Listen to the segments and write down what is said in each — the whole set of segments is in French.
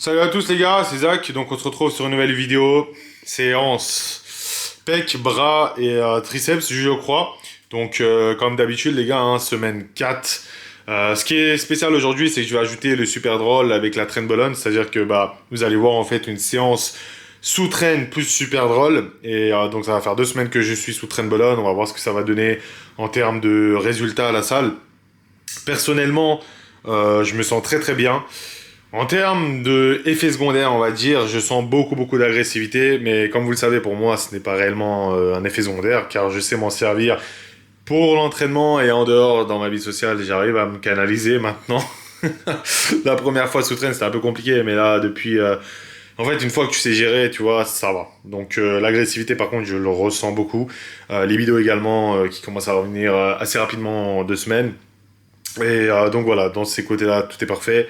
Salut à tous les gars, c'est Zach, donc on se retrouve sur une nouvelle vidéo, séance pec, bras et triceps je crois. Donc comme d'habitude les gars, hein, semaine 4. Ce qui est spécial aujourd'hui, c'est que je vais ajouter le super drôle avec la train ballon, c'est-à-dire que vous allez voir en fait une séance sous train plus super drôle. Et donc ça va faire 2 semaines que je suis sous train ballon, on va voir ce que ça va donner en termes de résultats à la salle. Personnellement, je me sens très très bien. En termes d'effets secondaires, on va dire, je sens beaucoup d'agressivité, mais comme vous le savez, pour moi, ce n'est pas réellement un effet secondaire, car je sais m'en servir pour l'entraînement et en dehors, dans ma vie sociale, j'arrive à me canaliser maintenant. La première fois sous train, c'était un peu compliqué, mais là, depuis... En fait, une fois que tu sais gérer, tu vois, ça va. Donc l'agressivité, par contre, je le ressens beaucoup. Les vidéos également, qui commencent à revenir assez rapidement en 2 semaines. Et donc voilà, dans ces côtés-là, tout est parfait.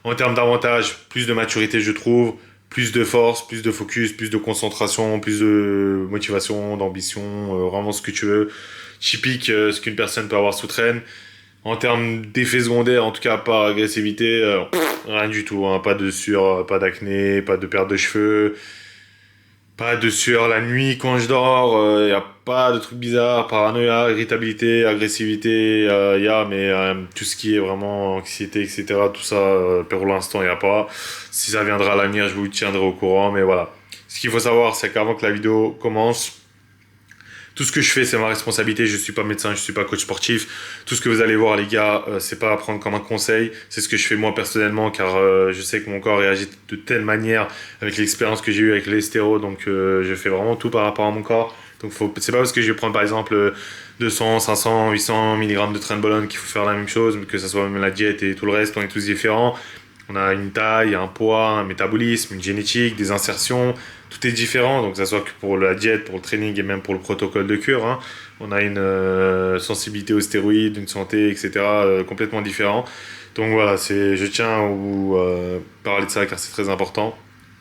En termes d'avantages, plus de maturité, je trouve, plus de force, plus de focus, plus de concentration, plus de motivation, d'ambition, vraiment ce que tu veux. Typique ce qu'une personne peut avoir sous traîne. En termes d'effets secondaires, en tout cas par agressivité, rien du tout, hein. Pas de sueur, pas d'acné, pas de perte de cheveux, pas de sueur la nuit quand je dors, y a pas de trucs bizarres, paranoïa, irritabilité, agressivité, mais tout ce qui est vraiment anxiété, etc., tout ça, pour l'instant, y a pas. Si ça viendra à l'avenir, je vous tiendrai au courant, mais voilà. Ce qu'il faut savoir, c'est qu'avant que la vidéo commence, tout ce que je fais, c'est ma responsabilité. Je suis pas médecin, je suis pas coach sportif. Tout ce que vous allez voir, les gars, c'est pas à prendre comme un conseil. C'est ce que je fais moi personnellement, car je sais que mon corps réagit de telle manière avec l'expérience que j'ai eue avec les stéros. Donc, je fais vraiment tout par rapport à mon corps. Donc, c'est pas parce que je vais prendre par exemple 200, 500, 800 mg de train de ballon qu'il faut faire la même chose, mais que ça soit même la diète et tout le reste, on est tous différents. On a une taille, un poids, un métabolisme, une génétique, des insertions. Tout est différent, donc que ça soit que pour la diète, pour le training et même pour le protocole de cure, hein. On a une sensibilité aux stéroïdes, une santé, etc. Complètement différent. Donc voilà, je tiens à vous parler de ça car c'est très important.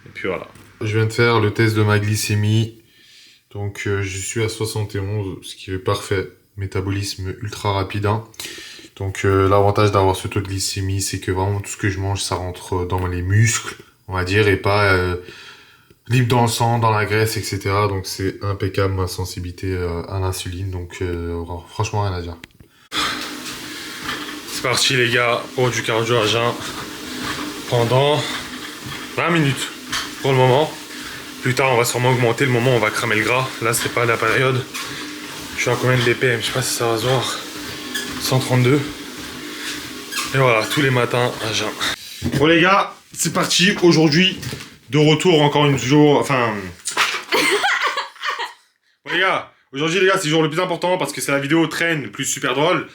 Et puis voilà. Je viens de faire le test de ma glycémie. Donc je suis à 71, ce qui est parfait. Métabolisme ultra rapide, hein. Donc l'avantage d'avoir ce taux de glycémie, c'est que vraiment tout ce que je mange, ça rentre dans les muscles, on va dire, et pas libre dans le sang, dans la graisse, etc. Donc c'est impeccable ma sensibilité à l'insuline. Donc franchement, rien à dire. C'est parti les gars, pour du cardio à jeun pendant 20 minutes pour le moment. Plus tard, on va sûrement augmenter le moment où on va cramer le gras. Là, c'est pas la période. Je suis à combien de BPM? Je sais pas si ça va se voir. 132. Et voilà, tous les matins à jeun. Bon les gars, c'est parti. Aujourd'hui, de retour encore une jour. Enfin. Bon les gars, aujourd'hui les gars, c'est le jour le plus important parce que c'est la vidéo train plus super drôle.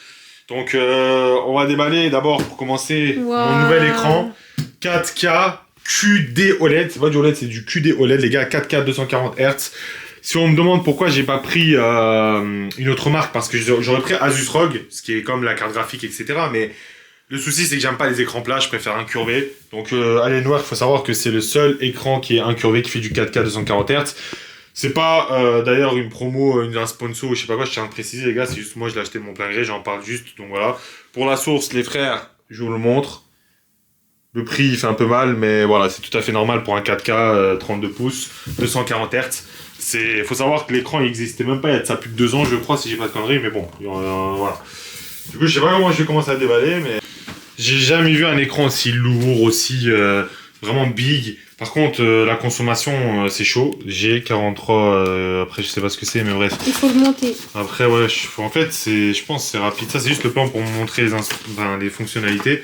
Donc on va déballer d'abord pour commencer mon nouvel écran 4K QD OLED. C'est pas du OLED, c'est du QD OLED les gars, 4K 240 Hz. Si on me demande pourquoi j'ai pas pris une autre marque, parce que j'aurais pris Asus ROG, ce qui est comme la carte graphique, etc. Mais le souci, c'est que j'aime pas les écrans plats, je préfère incurvé. Donc Alienware, il faut savoir que c'est le seul écran qui est incurvé, qui fait du 4K 240 Hz. C'est pas d'ailleurs une promo, un sponsor, je sais pas quoi, je tiens à le préciser les gars, c'est juste moi je l'ai acheté de mon plein gré, j'en parle juste, donc voilà. Pour la source, les frères, je vous le montre. Le prix il fait un peu mal, mais voilà, c'est tout à fait normal pour un 4K 32 pouces, 240 Hz. Faut savoir que l'écran il existait même pas il y a de ça plus de 2 ans je crois, si j'ai pas de conneries, mais bon, voilà. Du coup je sais pas comment je vais commencer à déballer, mais j'ai jamais vu un écran aussi lourd, aussi vraiment big. Par contre la consommation c'est chaud, j'ai 43, après je sais pas ce que c'est, mais bref. Il faut le monter. Après ouais, en fait je pense que c'est rapide, ça c'est juste le plan pour vous montrer les fonctionnalités.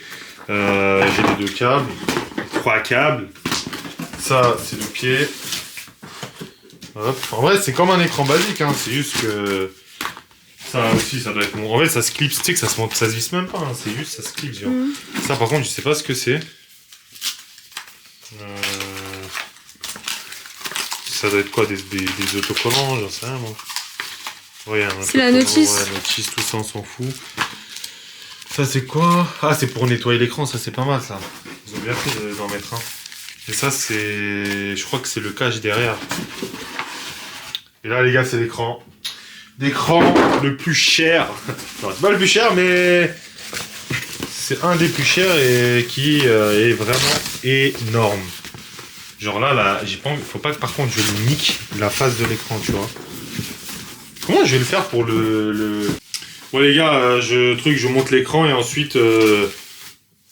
J'ai les 2 câbles, 3 câbles, ça c'est le pied. Hop. En vrai c'est comme un écran basique, hein. C'est juste que ça aussi ça doit être bon. En fait ça se clipse, tu sais que ça se visse même pas, hein. C'est juste ça se clipse genre. Ça par contre je sais pas ce que c'est. Ça doit être quoi, des autocollants, j'en sais rien moi. Ouais, c'est la notice. Ouais, la notice, tout ça on s'en fout. Ça c'est quoi? Ah c'est pour nettoyer l'écran, ça c'est pas mal ça. Ils ont bien fait d'en mettre un. Et ça c'est... Je crois que c'est le cache derrière. Et là les gars c'est l'écran. L'écran le plus cher. Non c'est pas le plus cher mais... c'est un des plus chers et qui est vraiment énorme. Genre là, j'ai pas, faut pas que par contre je lui nique la face de l'écran, tu vois. Comment je vais le faire pour le... Bon les gars, je monte l'écran et ensuite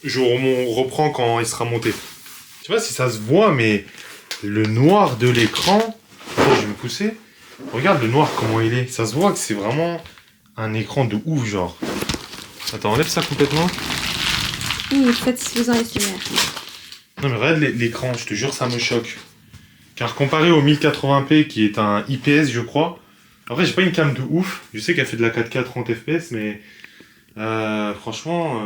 je reprends quand il sera monté. Je sais pas si ça se voit, mais le noir de l'écran... Oh, je vais me pousser. Regarde le noir, comment il est. Ça se voit que c'est vraiment un écran de ouf, genre. Attends, enlève ça complètement. Oui, satisfaisant et similaire. Non mais regarde l'écran, je te jure, ça me choque. Car comparé au 1080p qui est un IPS, je crois. Après, j'ai pas une cam de ouf. Je sais qu'elle fait de la 4K 30 fps, mais franchement,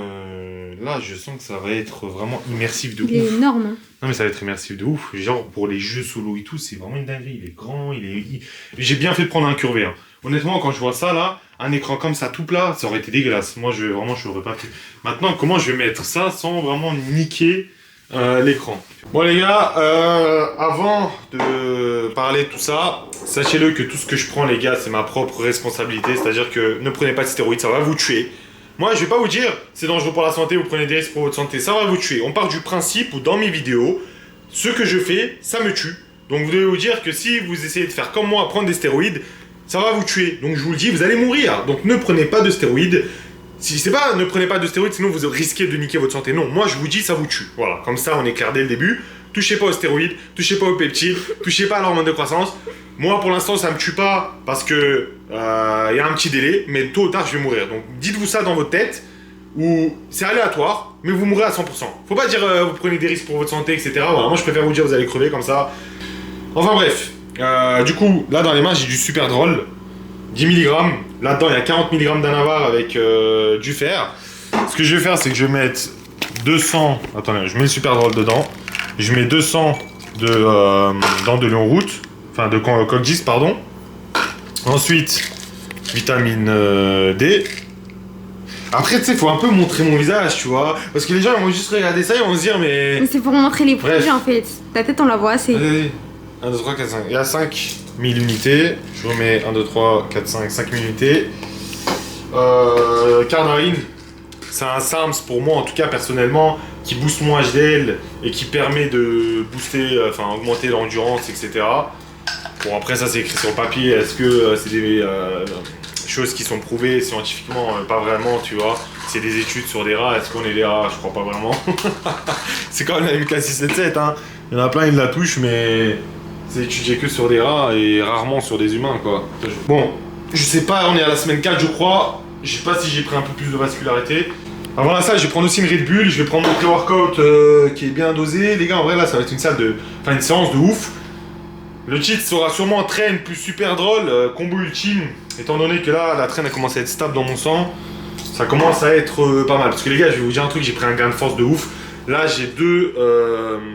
là, je sens que ça va être vraiment immersif de ouf. Il est énorme. Hein. Non mais ça va être immersif de ouf. Genre pour les jeux solo et tout, c'est vraiment une dinguerie. Il est grand, j'ai bien fait de prendre un curvé. Hein. Honnêtement, quand je vois ça là, un écran comme ça tout plat, ça aurait été dégueulasse. Moi, je l'aurais pas fait. Maintenant, comment je vais mettre ça sans vraiment niquer l'écran? Bon les gars, avant de parler de tout ça, sachez-le que tout ce que je prends les gars, c'est ma propre responsabilité. C'est-à-dire que ne prenez pas de stéroïdes, ça va vous tuer. Moi, je vais pas vous dire, c'est dangereux pour la santé, vous prenez des risques pour votre santé, ça va vous tuer. On part du principe où dans mes vidéos, ce que je fais, ça me tue. Donc vous devez vous dire que si vous essayez de faire comme moi, prendre des stéroïdes, ça va vous tuer. Donc je vous le dis, vous allez mourir. Donc ne prenez pas de stéroïdes. Si c'est pas, ne prenez pas de stéroïdes, sinon vous risquez de niquer votre santé. Non, moi je vous dis, ça vous tue. Voilà, comme ça on est clair dès le début. Touchez pas aux stéroïdes, touchez pas aux peptides, touchez pas à l'hormone de croissance. Moi pour l'instant ça me tue pas parce que y a un petit délai, mais tôt ou tard je vais mourir. Donc dites-vous ça dans votre tête, où c'est aléatoire, mais vous mourrez à 100%. Faut pas dire vous prenez des risques pour votre santé, etc. Voilà, moi je préfère vous dire vous allez crever comme ça. Enfin bref, du coup là dans les mains j'ai du super drôle. 10 mg, là-dedans il y a 40 mg d'anavar avec du fer. Ce que je vais faire, c'est que je vais mettre 200. Attendez, je mets le super drôle dedans. Je mets 200 de dents de lion route, enfin de coq 10, pardon. Ensuite, vitamine D. Après, tu sais, faut un peu montrer mon visage, tu vois. Parce que les gens ils vont juste regarder ça, ils vont se dire, mais. C'est pour montrer les Bref. produits en fait. Ta tête, on la voit assez. Allez, 1, 2, 3, 4, 5. Il y a 5000 unités. Je remets 1, 2, 3, 4, 5, 5000 unités. Carnarine. C'est un SARMS pour moi, en tout cas personnellement, qui booste mon HDL et qui permet de booster, enfin augmenter l'endurance, etc. Bon, après, ça c'est écrit sur le papier. Est-ce que c'est des choses qui sont prouvées scientifiquement? Pas vraiment, tu vois. C'est des études sur des rats. Est-ce qu'on est des rats? Je crois pas vraiment. C'est quand même la MK677, hein. Il y en a plein, ils la touchent, mais c'est étudié que sur des rats et rarement sur des humains, quoi. Bon, je sais pas, on est à la semaine 4, je crois. Je sais pas si j'ai pris un peu plus de vascularité. Avant la salle, je vais prendre aussi une Red Bull, je vais prendre mon pré-workout qui est bien dosé. Les gars, en vrai, là, ça va être une séance de ouf. Le titre sera sûrement train plus super drôle, combo ultime. Étant donné que là, la traîne a commencé à être stable dans mon sang, ça commence à être pas mal. Parce que les gars, je vais vous dire un truc, j'ai pris un gain de force de ouf. Là, j'ai deux...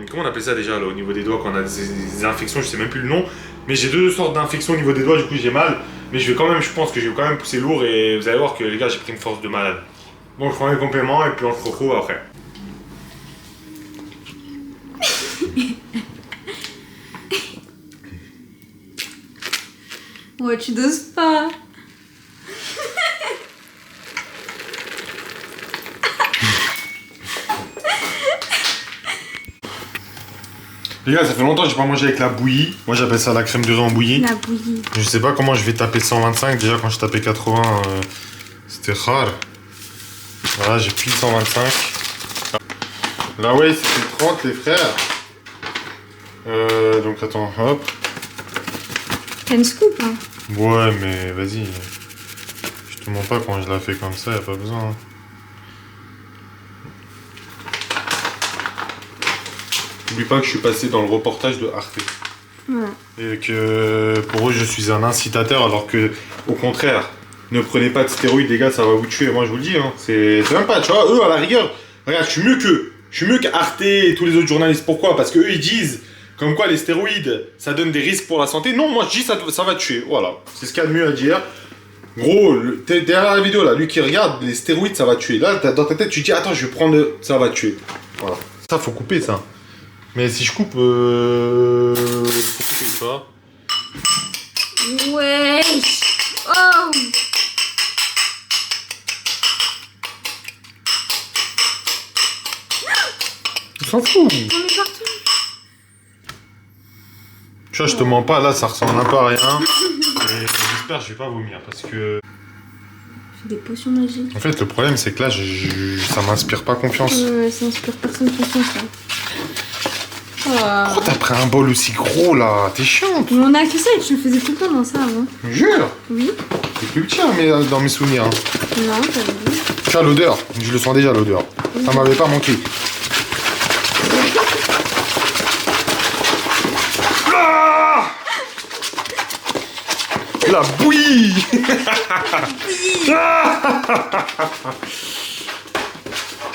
comment on appelle ça déjà, là, au niveau des doigts, quand on a des infections, je sais même plus le nom. Mais j'ai deux sortes d'infections au niveau des doigts, du coup, j'ai mal. Mais je vais quand même, je pense que je vais quand même pousser lourd et vous allez voir que les gars, j'ai pris une force de malade. Bon, je prends les compléments et puis on se retrouve après. Ouais, tu doses pas. Les gars, ça fait longtemps que j'ai pas mangé avec la bouillie. Moi, j'appelle ça la crème de riz en bouillie. La bouillie. Je sais pas comment je vais taper 125. Déjà, quand je tapais 80, c'était rare. Voilà, j'ai pile 125. Là, ouais, c'était 30, les frères. Donc, attends, hop. T'as une scoop, hein. Ouais, mais vas-y. Je te montre pas quand je la fais comme ça, y a pas besoin. Hein. N'oublie pas que je suis passé dans le reportage de Arte. Ouais. Et que pour eux, je suis un incitateur, alors que, au contraire, ne prenez pas de stéroïdes, les gars, ça va vous tuer. Moi, je vous le dis, hein. C'est même pas, tu vois, eux, à la rigueur, regarde, je suis mieux qu'eux. Je suis mieux qu'Arte et tous les autres journalistes. Pourquoi? Parce que eux, ils disent, comme quoi les stéroïdes, ça donne des risques pour la santé. Non, moi, je dis, ça va tuer. Voilà. C'est ce qu'il y a de mieux à dire. Gros, t'es derrière la vidéo, là, lui qui regarde, les stéroïdes, ça va tuer. Là, dans ta tête, tu dis, attends, je vais prendre, ça va tuer. Voilà. Ça, faut couper, ça. Mais si je coupe, faut couper, tu vois. Wesh. Oh. On s'en fout. On est partout. Tu vois, je te mens pas, là, ça ressemble un peu à rien. Et j'espère que je vais pas vomir parce que... Fais des potions magiques. En fait, le problème, c'est que là, ça m'inspire pas confiance. Ça inspire personne confiance, là. Pourquoi t'as pris un bol aussi gros, là? T'es chiante. Mais on a que ça et tu le faisais tout le temps dans ça avant. Jure. Oui. C'est plus petit, hein, mais dans mes souvenirs. Hein. Non, t'as vu. Tu as l'odeur. Je le sens déjà, l'odeur. Ça m'avait pas manqué. Ah, la bouillie.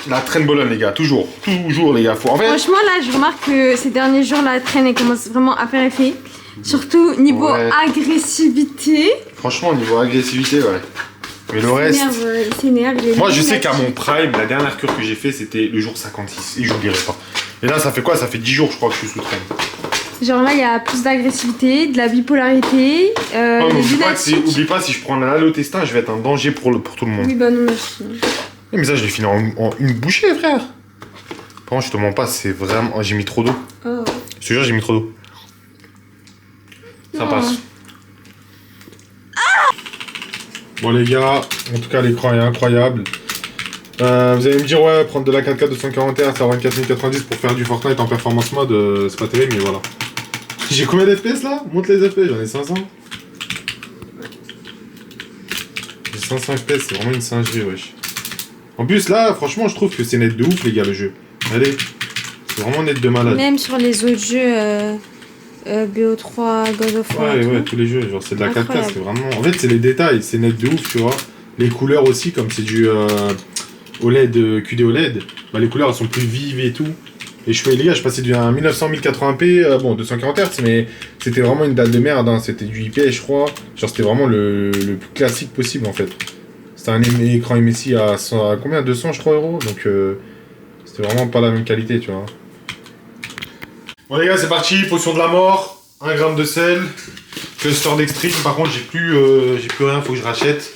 La traîne bologne, les gars, toujours. Toujours, les gars. Faut... En fait... Franchement, là, je remarque que ces derniers jours, la traîne, elle commence vraiment à faire effet. Surtout niveau agressivité. Franchement, niveau agressivité, ouais. Mais le reste... Il s'énerve. Moi, je sais qu'à mon prime, la dernière cure que j'ai fait, c'était le jour 56. Et j'oublierai pas. Et là, ça fait quoi? Ça fait 10 jours, je crois, que je suis sous traîne. Genre là, il y a plus d'agressivité, de la bipolarité. Oh, mais oublie pas, si je prends l'allotestin, je vais être un danger pour tout le monde. Oui, bah non, merci. Mais ça, je l'ai fini en une bouchée, frère. Par contre, je te mens pas, c'est vraiment... Oh, j'ai mis trop d'eau. Oh. Je te jure, j'ai mis trop d'eau. Ça passe. Bon, les gars, en tout cas, l'écran est incroyable. Vous allez me dire, ouais, prendre de la 4K 240 Hz à 24090 pour faire du Fortnite en performance mode, c'est pas terrible, mais voilà. J'ai combien d'FPS là? Monte les FPS, j'en ai 500. J'ai 500 FPS, c'est vraiment une singerie, wesh. En plus, là, franchement, je trouve que c'est net de ouf, les gars, le jeu. Allez, c'est vraiment net de malade. Même sur les autres jeux, BO3, God of War. Ouais, tous les jeux, genre c'est de la 4K, c'est vraiment... En fait, c'est les détails, c'est net de ouf, tu vois. Les couleurs aussi, comme c'est du OLED, QD OLED, bah les couleurs, elles sont plus vives et tout. Et je fais, les gars, je passais d'un 1900 1080p, bon, 240 Hz, mais c'était vraiment une dalle de merde, hein. C'était du IPS, je crois. Genre, c'était vraiment le plus classique possible, en fait. C'était un écran MSI à combien? 200, je crois, euros. Donc, c'était vraiment pas la même qualité, tu vois. Bon, les gars, c'est parti. Potion de la mort. 1 gramme de sel. Cluster d'extreme. Par contre, j'ai plus rien, faut que je rachète.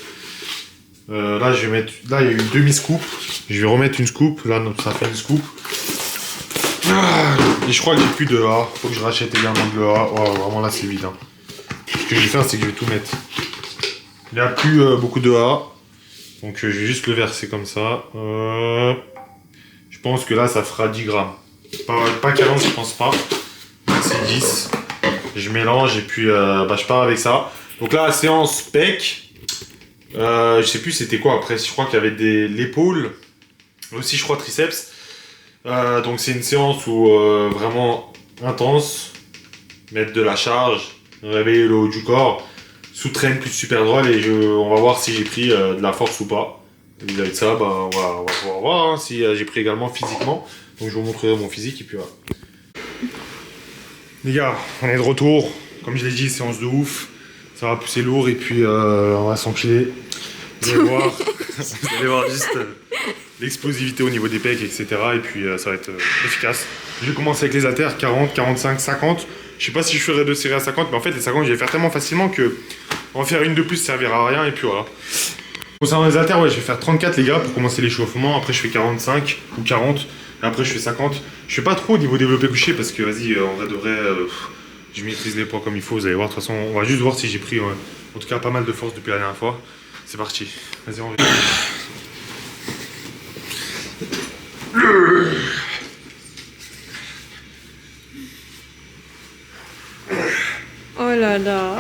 Là, je vais mettre. Là, il y a eu une demi-scoop. Je vais remettre une scoop. Là, ça fait une scoop. Et je crois que j'ai plus de A. Faut que je rachète également de A. Oh, vraiment, là, c'est vide. Hein. Ce que je vais faire, c'est que je vais tout mettre. Il n'y a plus beaucoup de A. Donc je vais juste le verser comme ça. Je pense que là ça fera 10 grammes. Pas 40, je pense pas. C'est 10. Je mélange et puis je pars avec ça. Donc là, séance pec. Je sais plus c'était quoi après. Je crois qu'il y avait l'épaule. Aussi je crois triceps. Donc c'est une séance où vraiment intense. Mettre de la charge. Réveiller le haut du corps. Sous-traîne plus super drôle et on va voir si j'ai pris de la force ou pas. Vis-à-vis de ça, bah, on va pouvoir voir hein, si j'ai pris également physiquement. Donc je vous montrerai mon physique et puis voilà. Les gars, on est de retour. Comme je l'ai dit, séance de ouf. Ça va pousser lourd et puis on va s'enfiler. Vous allez voir juste l'explosivité au niveau des pecs, etc. Et puis ça va être efficace. Je vais commencer avec les haltères, 40, 45, 50. Je sais pas si je ferai 2 séries à 50, mais en fait les 50 je vais les faire tellement facilement que en faire une de plus ça servira à rien et puis voilà. Concernant les haltères, ouais, je vais faire 34 les gars pour commencer l'échauffement. Après je fais 45 ou 40 et après je fais 50. Je fais pas trop au niveau développé couché parce que vas-y, en vrai de vrai, je maîtrise les poids comme il faut. Vous allez voir, de toute façon, on va juste voir si j'ai pris en tout cas pas mal de force depuis la dernière fois. C'est parti. Vas-y, on va. Oh là là.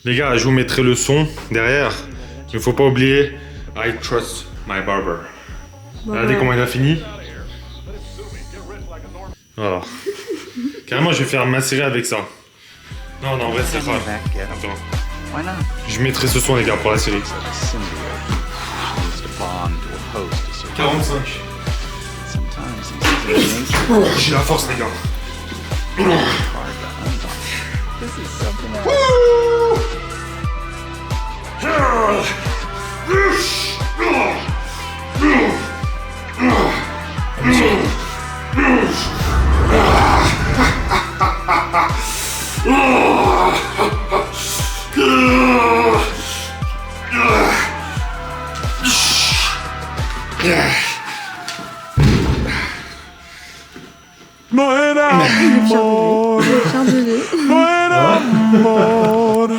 Les gars, je vous mettrai le son derrière. Il faut pas oublier I trust my barber. Regardez comment il a fini. Voilà. Carrément, je vais faire ma série avec ça. Non, en vrai, c'est grave. Attends. Je mettrai ce son, les gars, pour la série. 45. J'ai la force, les gars. No era amor, no era amor.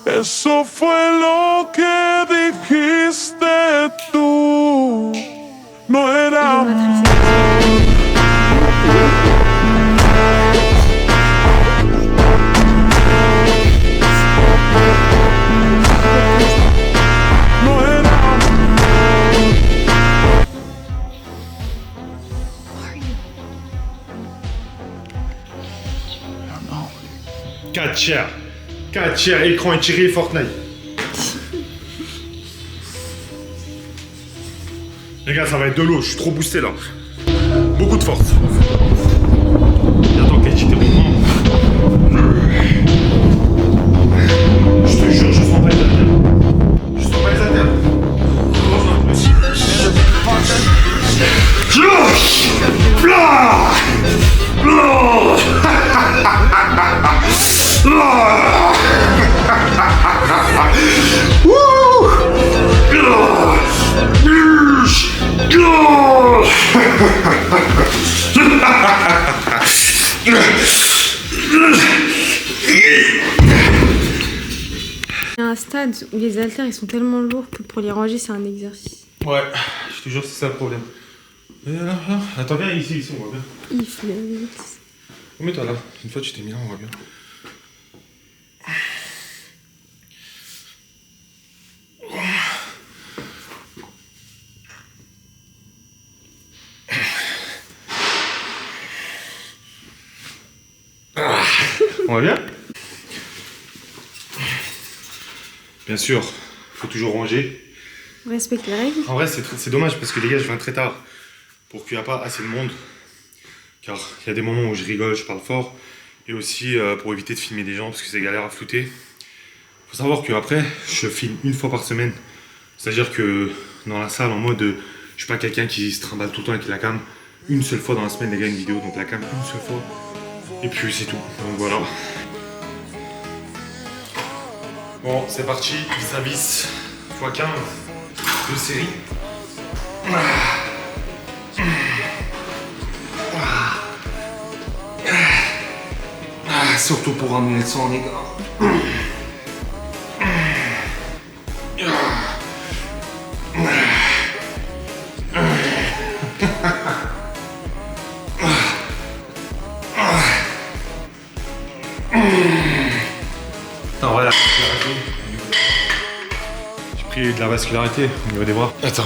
Eso fue lo que dijiste tú. No era amor. No era Catcher. Catcher, écran étiré, Fortnite. Les gars, ça va être de l'eau, je suis trop boosté là. Beaucoup de force. J'attends qu'elle moment. Je te jure, je sens pas les haltères. Je sens pas les haltères. Il y a un stade où les haltères ils sont tellement lourds que pour les ranger c'est un exercice. Ouais, je te jure, c'est ça le problème. Attends, viens ici, on voit bien. Il flotte. Mets-toi là, une fois que tu t'es mis là, on voit bien. On va bien? Bien sûr, faut toujours ranger. On respecte les règles. En vrai, c'est dommage parce que les gars, je viens très tard pour qu'il n'y ait pas assez de monde. Car il y a des moments où je rigole, je parle fort. Et aussi pour éviter de filmer des gens parce que c'est galère à flouter. Faut savoir qu'après, je filme une fois par semaine. C'est-à-dire que dans la salle, en mode, je suis pas quelqu'un qui se trimballe tout le temps avec la cam. Une seule fois dans la semaine, les gars, une vidéo. Donc la cam, une seule fois. Et puis c'est tout. Donc voilà. Bon, c'est parti. Vis-à-vis x15 de série. Surtout pour ramener le sang, les gars. En vrai, j'ai pris de la vascularité au niveau des bras. Attends.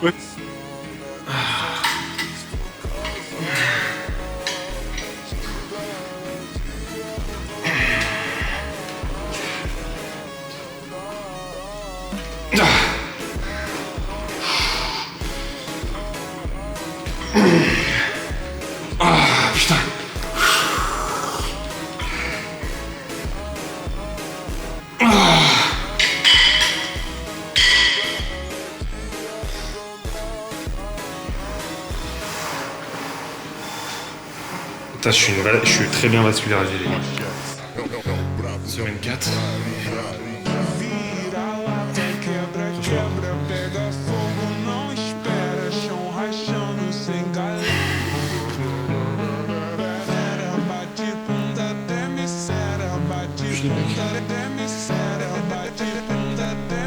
Ouais. Ah putain. Putain, je suis très bien vascularisé les gars. Semaine 4.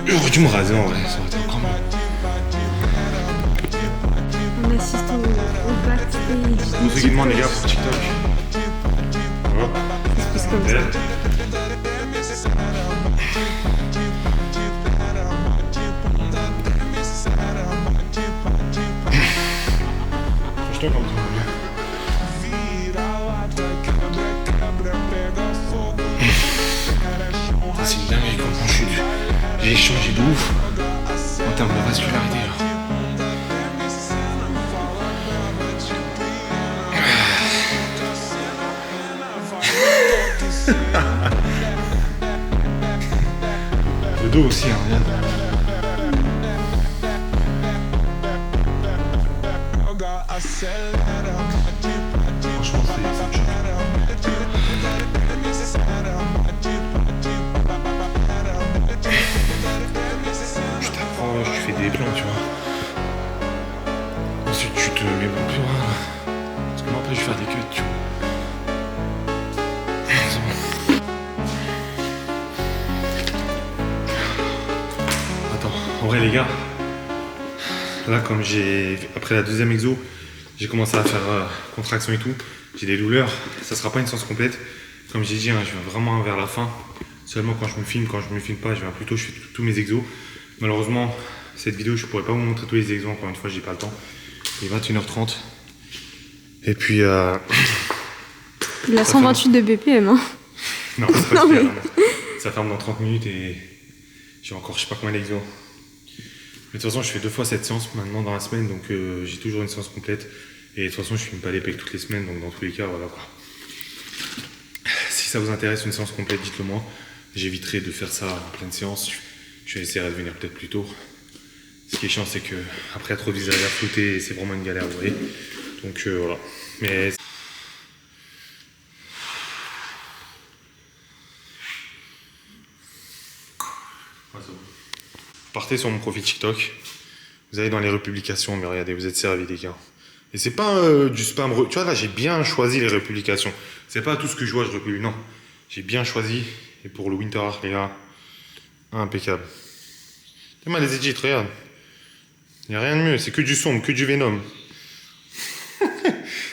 J'aurais dû me raser en vrai, ça aurait été encore mieux. On assiste au backstage. Pour ceux qui demandent les gars pour TikTok. Voilà. Ça se passe comme ça. Je te comme ça. C'est une dinguerie comment j'ai changé de ouf en termes de vascularité là. Le dos aussi, hein, regarde. Franchement, c'est chill. Tu t'approches, tu fais des plans, tu vois. Ensuite, tu te mets bon plus loin. Parce que moi, après, je vais faire des cuts, tu vois. C'est bon. Attends, en vrai, les gars, là, comme après la deuxième exo, j'ai commencé à faire contraction et tout, j'ai des douleurs, ça sera pas une séance complète. Comme j'ai dit, hein, je viens vraiment vers la fin. Seulement quand je me filme pas, je viens plutôt, je fais tous mes exos. Malheureusement, cette vidéo, je pourrais pas vous montrer tous les exos, encore une fois, j'ai pas le temps. Il est 21h30. Et puis... Il a 128 de BPM, hein. Non, c'est pas Non, super, mais- hein. Ça ferme dans 30 minutes et j'ai encore je sais pas combien d'exos. Mais de toute façon, je fais 2 fois cette séance maintenant dans la semaine, donc j'ai toujours une séance complète. Et de toute façon, je filme pas les pecs toutes les semaines, donc dans tous les cas, voilà quoi. Si ça vous intéresse une séance complète, dites-le moi. J'éviterai de faire ça en pleine séance. Je vais essayer de venir peut-être plus tôt. Ce qui est chiant, c'est que après trop de visage à flouter, c'est vraiment une galère, vous voyez. Donc voilà. Mais partez sur mon profil TikTok, vous allez dans les republications, mais regardez, vous êtes servis les gars. Et c'est pas du spam, tu vois là j'ai bien choisi les republications. C'est pas tout ce que je vois, je republie, non. J'ai bien choisi, et pour le Winter Arc les gars, impeccable. T'es mal les edits, regarde. Y a rien de mieux, c'est que du sombre, que du Venom.